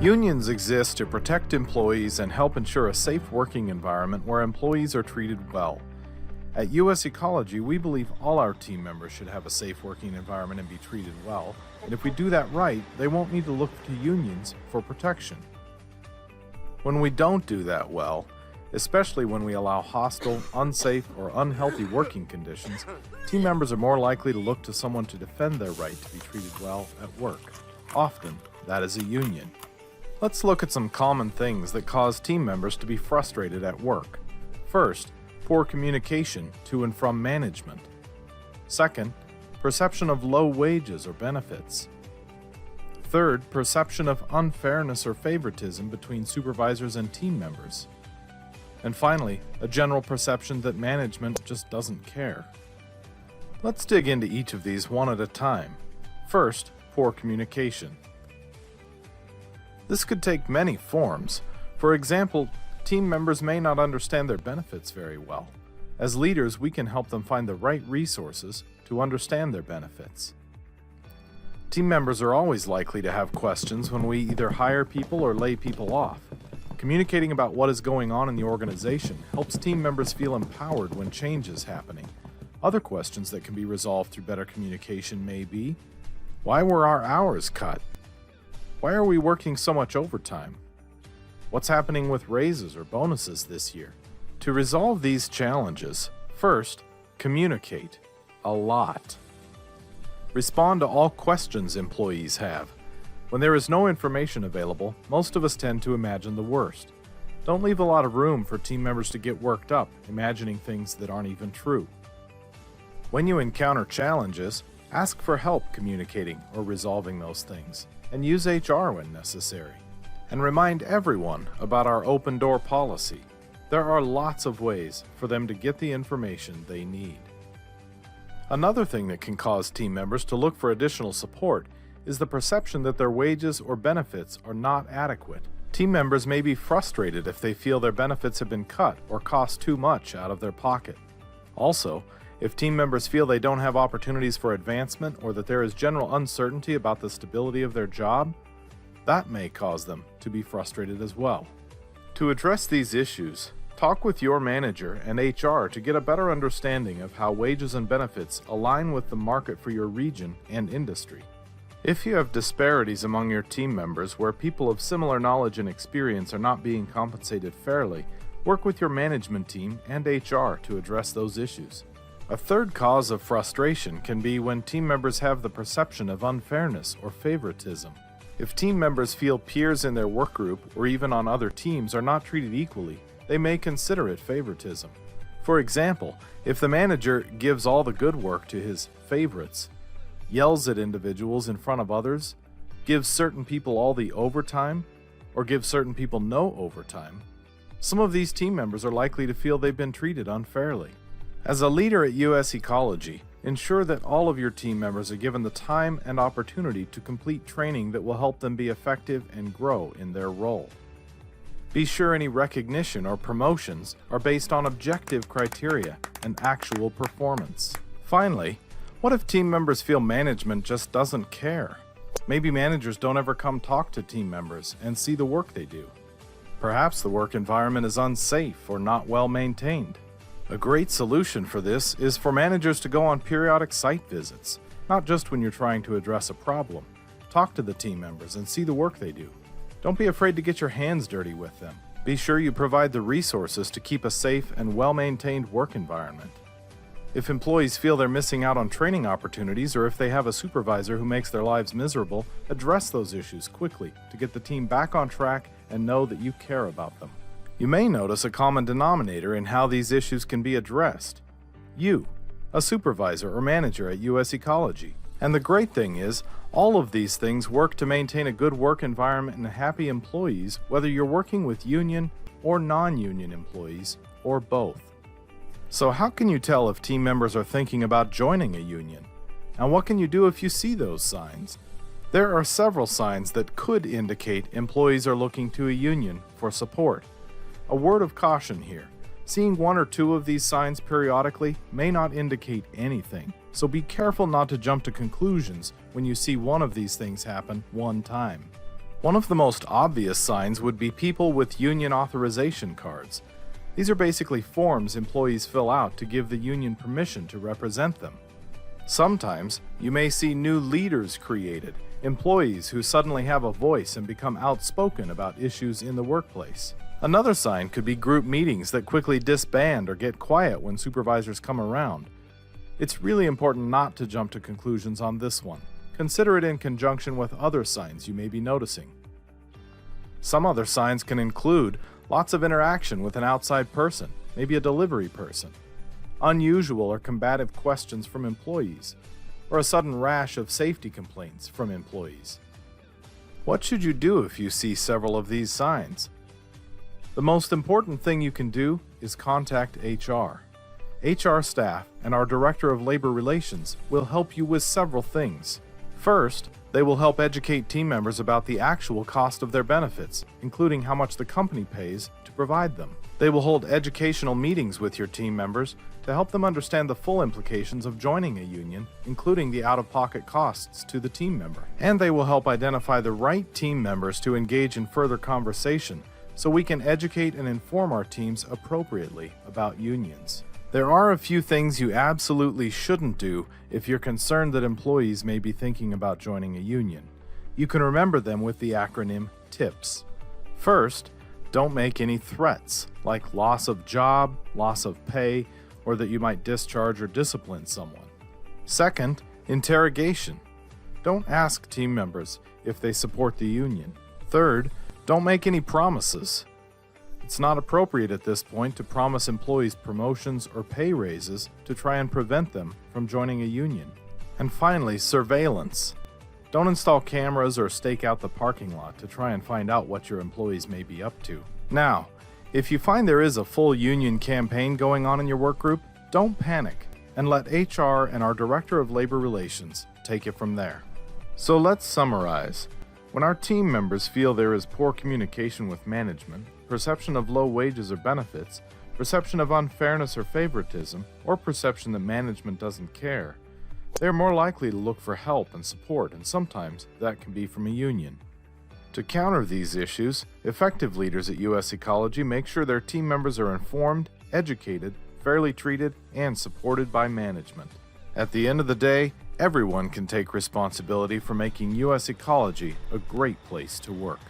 Unions exist to protect employees and help ensure a safe working environment where employees are treated well. At US Ecology, we believe all our team members should have a safe working environment and be treated well, and if we do that right, they won't need to look to unions for protection. When we don't do that well, especially when we allow hostile, unsafe, or unhealthy working conditions, team members are more likely to look to someone to defend their right to be treated well at work. Often, that is a union. Let's look at some common things that cause team members to be frustrated at work. First, poor communication to and from management. Second, perception of low wages or benefits. Third, perception of unfairness or favoritism between supervisors and team members. And finally, a general perception that management just doesn't care. Let's dig into each of these one at a time. First, poor communication. This could take many forms. For example, team members may not understand their benefits very well. As leaders, we can help them find the right resources to understand their benefits. Team members are always likely to have questions when we either hire people or lay people off. Communicating about what is going on in the organization helps team members feel empowered when change is happening. Other questions that can be resolved through better communication may be, why were our hours cut? Why are we working so much overtime? What's happening with raises or bonuses this year? To resolve these challenges, first, communicate a lot. Respond to all questions employees have. When there is no information available, most of us tend to imagine the worst. Don't leave a lot of room for team members to get worked up, imagining things that aren't even true. When you encounter challenges, ask for help communicating or resolving those things, and use HR when necessary. And remind everyone about our open door policy. There are lots of ways for them to get the information they need. Another thing that can cause team members to look for additional support is the perception that their wages or benefits are not adequate. Team members may be frustrated if they feel their benefits have been cut or cost too much out of their pocket. Also, if team members feel they don't have opportunities for advancement or that there is general uncertainty about the stability of their job, that may cause them to be frustrated as well. To address these issues, talk with your manager and HR to get a better understanding of how wages and benefits align with the market for your region and industry. If you have disparities among your team members where people of similar knowledge and experience are not being compensated fairly, work with your management team and HR to address those issues. A third cause of frustration can be when team members have the perception of unfairness or favoritism. If team members feel peers in their work group or even on other teams are not treated equally, they may consider it favoritism. For example, if the manager gives all the good work to his favorites, yells at individuals in front of others, gives certain people all the overtime, or gives certain people no overtime, some of these team members are likely to feel they've been treated unfairly. As a leader at US Ecology, ensure that all of your team members are given the time and opportunity to complete training that will help them be effective and grow in their role. Be sure any recognition or promotions are based on objective criteria and actual performance. Finally, what if team members feel management just doesn't care? Maybe managers don't ever come talk to team members and see the work they do. Perhaps the work environment is unsafe or not well maintained. A great solution for this is for managers to go on periodic site visits, not just when you're trying to address a problem. Talk to the team members and see the work they do. Don't be afraid to get your hands dirty with them. Be sure you provide the resources to keep a safe and well-maintained work environment. If employees feel they're missing out on training opportunities or if they have a supervisor who makes their lives miserable, address those issues quickly to get the team back on track and know that you care about them. You may notice a common denominator in how these issues can be addressed. You, a supervisor or manager at US Ecology. And the great thing is, all of these things work to maintain a good work environment and happy employees, whether you're working with union or non-union employees, or both. So how can you tell if team members are thinking about joining a union? And what can you do if you see those signs? There are several signs that could indicate employees are looking to a union for support. A word of caution here. Seeing one or two of these signs periodically may not indicate anything, so be careful not to jump to conclusions when you see one of these things happen one time. One of the most obvious signs would be people with union authorization cards. These are basically forms employees fill out to give the union permission to represent them. Sometimes you may see new leaders created, employees who suddenly have a voice and become outspoken about issues in the workplace. Another sign could be group meetings that quickly disband or get quiet when supervisors come around. It's really important not to jump to conclusions on this one. Consider it in conjunction with other signs you may be noticing. Some other signs can include lots of interaction with an outside person, maybe a delivery person, unusual or combative questions from employees, or a sudden rash of safety complaints from employees. What should you do if you see several of these signs? The most important thing you can do is contact HR. HR staff and our Director of Labor Relations will help you with several things. First, they will help educate team members about the actual cost of their benefits, including how much the company pays to provide them. They will hold educational meetings with your team members to help them understand the full implications of joining a union, including the out-of-pocket costs to the team member. And they will help identify the right team members to engage in further conversation so we can educate and inform our teams appropriately about unions. There are a few things you absolutely shouldn't do if you're concerned that employees may be thinking about joining a union. You can remember them with the acronym TIPS. First, don't make any threats, like loss of job, loss of pay, or that you might discharge or discipline someone. Second, interrogation. Don't ask team members if they support the union. Third, don't make any promises. It's not appropriate at this point to promise employees promotions or pay raises to try and prevent them from joining a union. And finally, surveillance. Don't install cameras or stake out the parking lot to try and find out what your employees may be up to. Now, if you find there is a full union campaign going on in your work group, don't panic and let HR and our Director of Labor Relations take it from there. So let's summarize. When our team members feel there is poor communication with management, perception of low wages or benefits, perception of unfairness or favoritism, or perception that management doesn't care, they are more likely to look for help and support, and sometimes that can be from a union. To counter these issues, effective leaders at US Ecology make sure their team members are informed, educated, fairly treated, and supported by management. At the end of the day, everyone can take responsibility for making US Ecology a great place to work.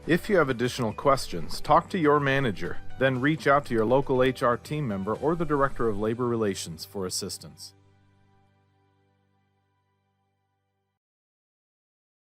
If you have additional questions, talk to your manager, then reach out to your local HR team member or the Director of Labor Relations for assistance.